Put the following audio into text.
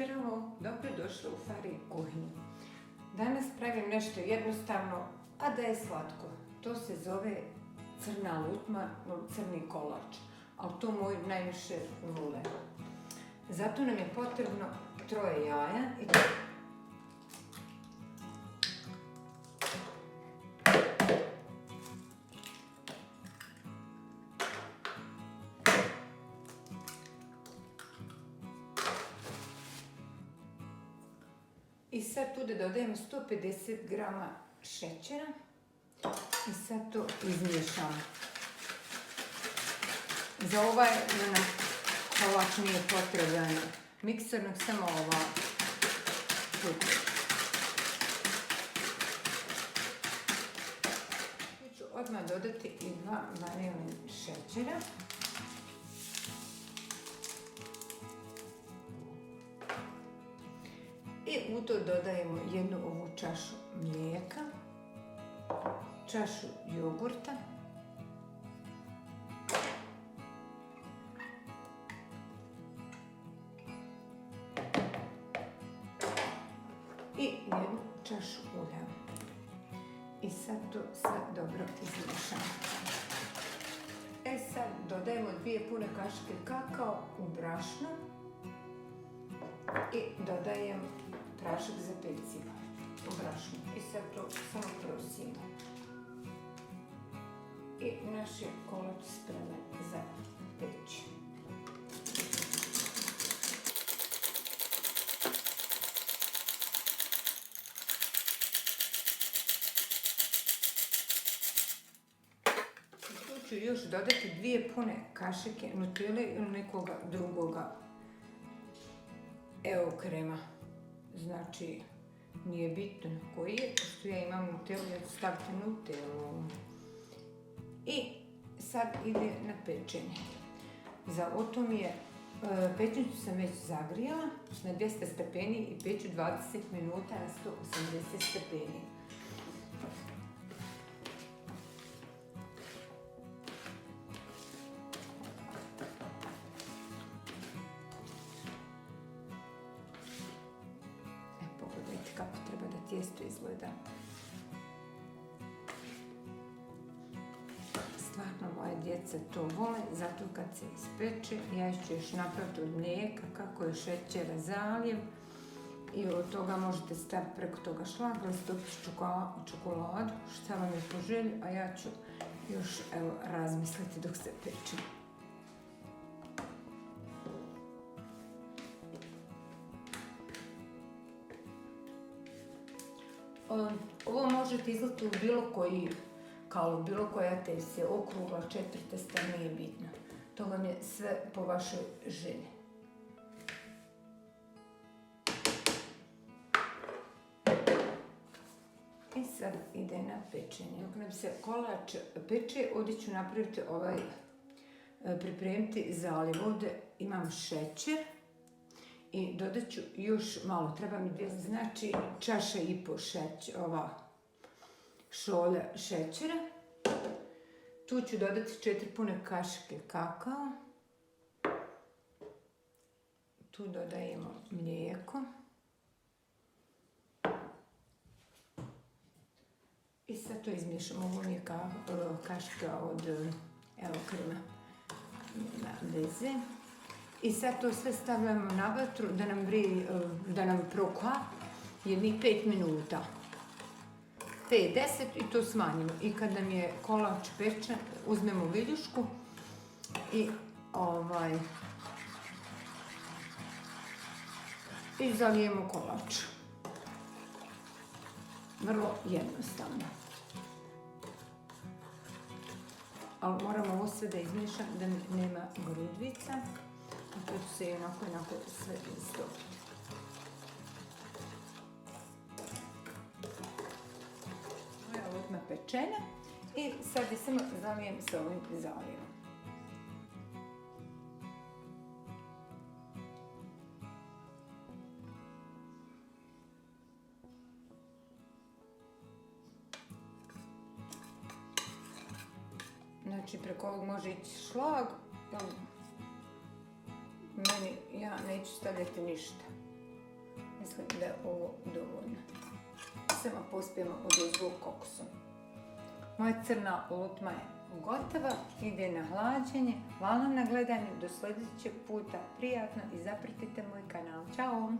Zdravo, dobrodošli u Fari kuhinju. Danas pravim nešto jednostavno, a da je slatko. To se zove crna lutma, crni kolač, ali to moji najviše vole. Zato nam je potrebno 3 jaja i I sad tu da dodajemo 150 grama šećera i sad to izmiješamo. Za ovaj nam kolač nije potreban miksernog, samo ova tu. Tu ću odmah dodati i 2 vanilin šećera. I u to dodajemo 1 ovu čašu mlijeka, čašu jogurta i 1 čašu ulja. I sad to sve dobro izmiješamo. Sad dodajemo 2 pune kašike kakao u brašno i dodajem prašak za pecivo u brašnu. I sad to samo prosimo. I naš je kolač spreman za peć. Tu ću još dodati 2 pune kašike nutelle ili nekoga drugoga evo krema. Znači, nije bitno koji je, pošto ja imam nutellu, ja ću staviti nutellu. I sad ide na pečenje. Za o to mi je, pećnicu sam već zagrijala na 200 stepeni i peću 20 minuta na 180 stepeni. Kako treba da tijesto izgleda. Stvarno moje djeca to vole, zato kad se ispeče, ja ću još napraviti od mlijeka, kako je šećera zaljev i od toga možete staviti preko toga šlag ili stopiti čokoladu, šta vam je po želji, a ja ću još razmisliti dok se peče. Ovo možete izliti u bilo koji kalu, bilo koja testa, okrugla, četvrtasta, nije bitno. To vam je sve po vašoj želji. I sad ide na pečenje. Dok nam se kolač peče, ovdje ću napraviti pripremiti zaljev. Ovdje imam šećer. I dodat ću još malo, treba mi 200, znači 1,5 čaša ova šolja šećera. Tu ću dodati 4 pune kašike kakao. Tu dodajemo mlijeko. I sad to izmiješamo, ovo mi je kašika od krema na veze. I sad to sve stavljamo na vatru da nam prokuha jednih 5 minuta. 5-10 i to smanjimo. I kad nam je kolač pečen, uzmemo viljušku i zalijemo kolač. Vrlo jednostavno. Ali moramo ovo sve da izmiješam da nema grudvica. To ću se onako sve istopiti. Moja lutma pečena i sad je samo zalijem sa ovim zalijevom. Znači preko ovog može ići šlag. Ja neću stavljati ništa. Mislim da je ovo dovoljno. Samo pospijemo oduzgu kokosu. Moja crna lutma je gotova, ide na hlađenje. Hvala na gledanju, do sljedećeg puta, prijatno i zapratite moj kanal. Ćao!